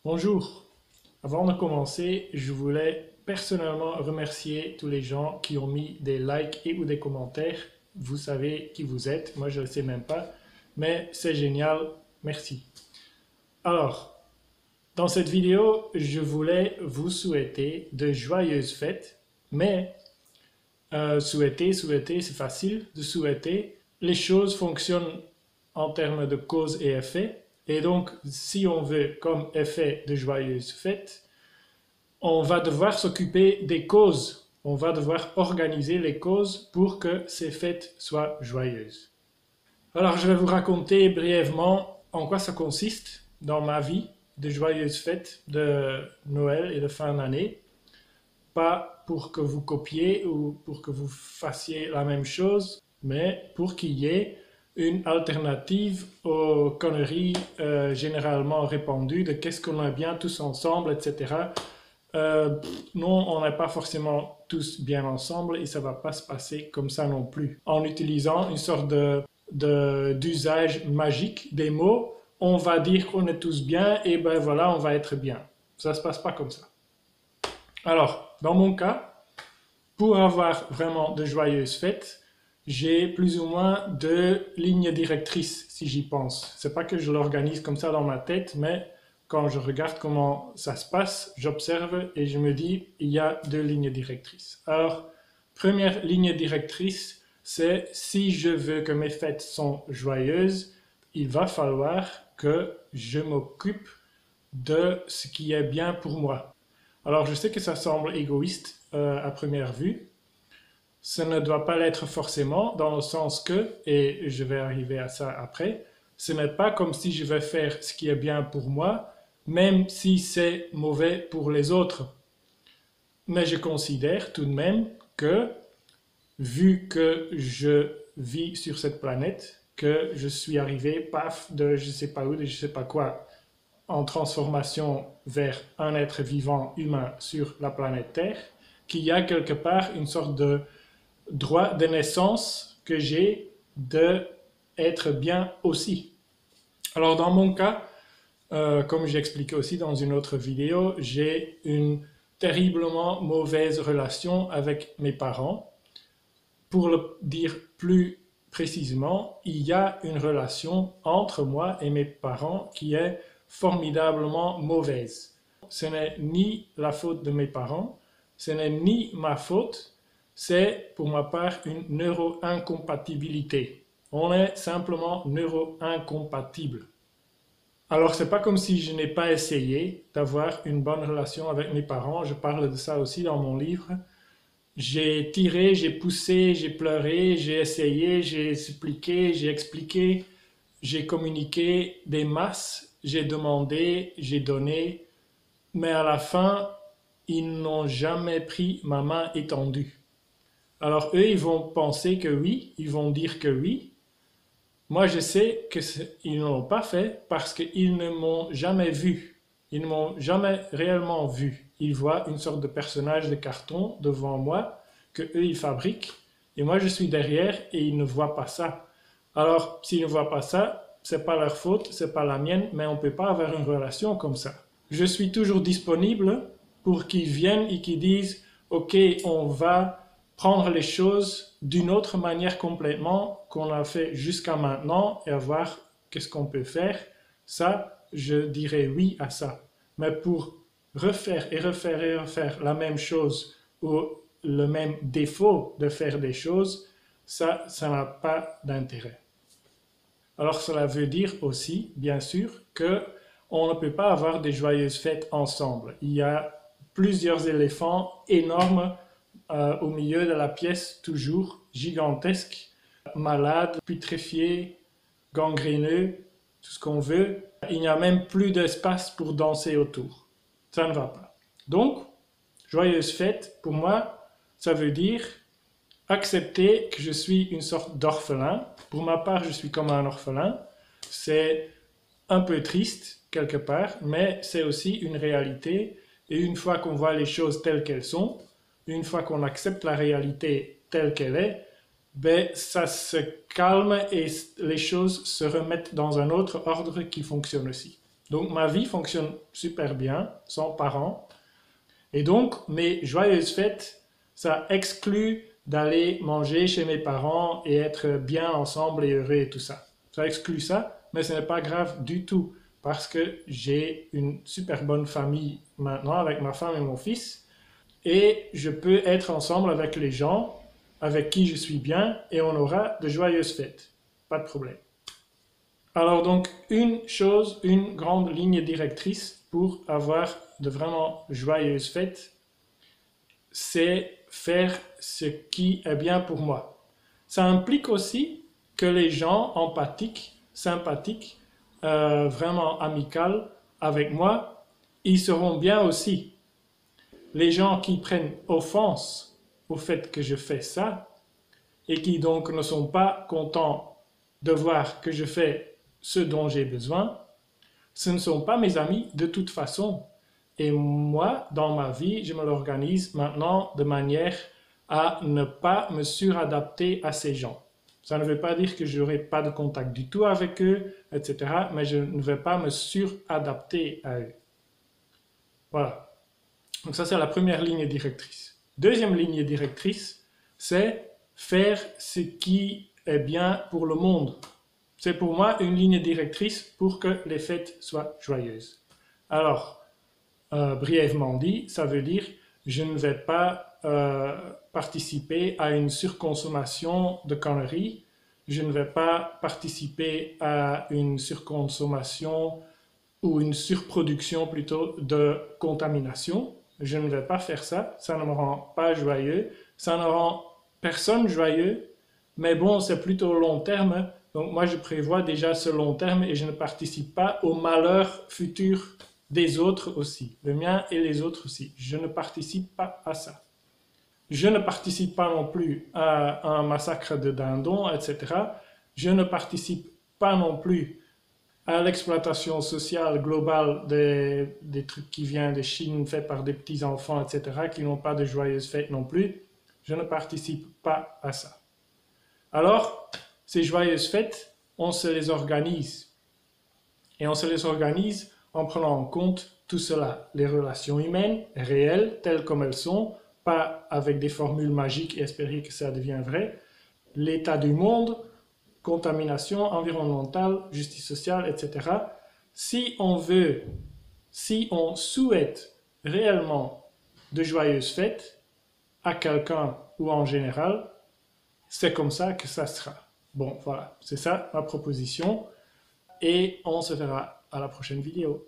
Bonjour. Avant de commencer, je voulais personnellement remercier tous les gens qui ont mis des likes et ou des commentaires. Vous savez qui vous êtes, moi je ne le sais même pas, mais c'est génial, merci. Alors, dans cette vidéo, je voulais vous souhaiter de joyeuses fêtes, mais souhaiter, c'est facile de souhaiter. Les choses fonctionnent en termes de cause et effet, et donc si on veut comme effet de joyeuses fêtes, on va devoir s'occuper des causes. On va devoir organiser les causes pour que ces fêtes soient joyeuses. Alors, je vais vous raconter brièvement en quoi ça consiste dans ma vie de joyeuses fêtes de Noël et de fin d'année. Pas pour que vous copiez ou pour que vous fassiez la même chose, mais pour qu'il y ait une alternative aux conneries généralement répandues de qu'est-ce qu'on a bien tous ensemble, etc. Non, on n'est pas forcément tous bien ensemble et ça ne va pas se passer comme ça non plus. En utilisant une sorte d'usage magique des mots, on va dire qu'on est tous bien et ben voilà, on va être bien. Ça ne se passe pas comme ça. Alors, dans mon cas, pour avoir vraiment de joyeuses fêtes, j'ai plus ou moins deux lignes directrices si j'y pense. C'est pas que je l'organise comme ça dans ma tête, mais quand je regarde comment ça se passe, j'observe et je me dis, il y a deux lignes directrices. Alors, première ligne directrice, c'est si je veux que mes fêtes soient joyeuses, il va falloir que je m'occupe de ce qui est bien pour moi. Alors, je sais que ça semble égoïste à première vue. Ce ne doit pas l'être forcément, dans le sens que, et je vais arriver à ça après, ce n'est pas comme si je vais faire ce qui est bien pour moi, même si c'est mauvais pour les autres. Mais je considère tout de même que, vu que je vis sur cette planète, que je suis arrivé, paf, de je ne sais pas où, de je ne sais pas quoi, en transformation vers un être vivant humain sur la planète Terre, qu'il y a quelque part une sorte de droit de naissance que j'ai d'être bien aussi. Alors dans mon cas, comme j'ai expliqué aussi dans une autre vidéo, j'ai une terriblement mauvaise relation avec mes parents. Pour le dire plus précisément, il y a une relation entre moi et mes parents qui est formidablement mauvaise. Ce n'est ni la faute de mes parents, ce n'est ni ma faute, c'est pour ma part une neuro-incompatibilité. On est simplement neuro-incompatible. Alors, c'est pas comme si je n'ai pas essayé d'avoir une bonne relation avec mes parents. Je parle de ça aussi dans mon livre. J'ai tiré, j'ai poussé, j'ai pleuré, j'ai essayé, j'ai suppliqué, j'ai expliqué, j'ai communiqué des masses, j'ai demandé, j'ai donné, mais à la fin, ils n'ont jamais pris ma main étendue. Alors eux, ils vont penser que oui, ils vont dire que oui. Moi, je sais qu'ils ne l'ont pas fait parce qu'ils ne m'ont jamais vu. Ils ne m'ont jamais réellement vu. Ils voient une sorte de personnage de carton devant moi que eux, ils fabriquent. Et moi, je suis derrière et ils ne voient pas ça. Alors, s'ils ne voient pas ça, c'est pas leur faute, c'est pas la mienne, mais on ne peut pas avoir une relation comme ça. Je suis toujours disponible pour qu'ils viennent et qu'ils disent, OK, on va prendre les choses d'une autre manière complètement qu'on a fait jusqu'à maintenant et voir qu'est-ce qu'on peut faire. Ça, je dirais oui à ça. Mais pour refaire et refaire et refaire la même chose ou le même défaut de faire des choses, ça n'a pas d'intérêt. Alors cela veut dire aussi, bien sûr, que on ne peut pas avoir des joyeuses fêtes ensemble. Il y a plusieurs éléphants énormes au milieu de la pièce, toujours gigantesque, malade, putréfié, gangréneux, tout ce qu'on veut. Il n'y a même plus d'espace pour danser autour. Ça ne va pas. Donc, joyeuse fête, pour moi, ça veut dire accepter que je suis une sorte d'orphelin. Pour ma part, je suis comme un orphelin. C'est un peu triste, quelque part, mais c'est aussi une réalité. Et une fois qu'on voit les choses telles qu'elles sont, une fois qu'on accepte la réalité telle qu'elle est, ben, ça se calme et les choses se remettent dans un autre ordre qui fonctionne aussi. Donc ma vie fonctionne super bien, sans parents. Et donc mes joyeuses fêtes, ça exclut d'aller manger chez mes parents et être bien ensemble et heureux et tout ça. Ça exclut ça, mais ce n'est pas grave du tout parce que j'ai une super bonne famille maintenant avec ma femme et mon fils et je peux être ensemble avec les gens avec qui je suis bien et on aura de joyeuses fêtes. Pas de problème. Alors donc, une chose, une grande ligne directrice pour avoir de vraiment joyeuses fêtes, c'est faire ce qui est bien pour moi. Ça implique aussi que les gens empathiques, sympathiques, vraiment amicales avec moi, ils seront bien aussi. Les gens qui prennent offense au fait que je fais ça et qui donc ne sont pas contents de voir que je fais ce dont j'ai besoin, ce ne sont pas mes amis de toute façon. Et moi, dans ma vie, je me l'organise maintenant de manière à ne pas me suradapter à ces gens. Ça ne veut pas dire que je n'aurai pas de contact du tout avec eux, etc. Mais je ne vais pas me suradapter à eux. Voilà. Donc ça, c'est la première ligne directrice. Deuxième ligne directrice, c'est faire ce qui est bien pour le monde. C'est pour moi une ligne directrice pour que les fêtes soient joyeuses. Alors, brièvement dit, ça veut dire je ne vais pas participer à une surconsommation de conneries, je ne vais pas participer à une surconsommation ou une surproduction plutôt de contamination. Je ne vais pas faire ça, ça ne me rend pas joyeux, ça ne rend personne joyeux, mais bon, c'est plutôt long terme. Donc moi, je prévois déjà ce long terme et je ne participe pas au malheur futur des autres aussi, le mien et les autres aussi. Je ne participe pas à ça. Je ne participe pas non plus à un massacre de dindons, etc. Je ne participe pas non plus à l'exploitation sociale globale des trucs qui viennent de Chine, faits par des petits-enfants, etc., qui n'ont pas de joyeuses fêtes non plus. Je ne participe pas à ça. Alors, ces joyeuses fêtes, on se les organise. Et on se les organise en prenant en compte tout cela, les relations humaines, réelles, telles comme elles sont, pas avec des formules magiques et espérer que ça devienne vrai, l'état du monde, contamination environnementale, justice sociale, etc. Si on veut, si on souhaite réellement de joyeuses fêtes à quelqu'un ou en général, c'est comme ça que ça sera. Bon, voilà, c'est ça ma proposition et on se verra à la prochaine vidéo.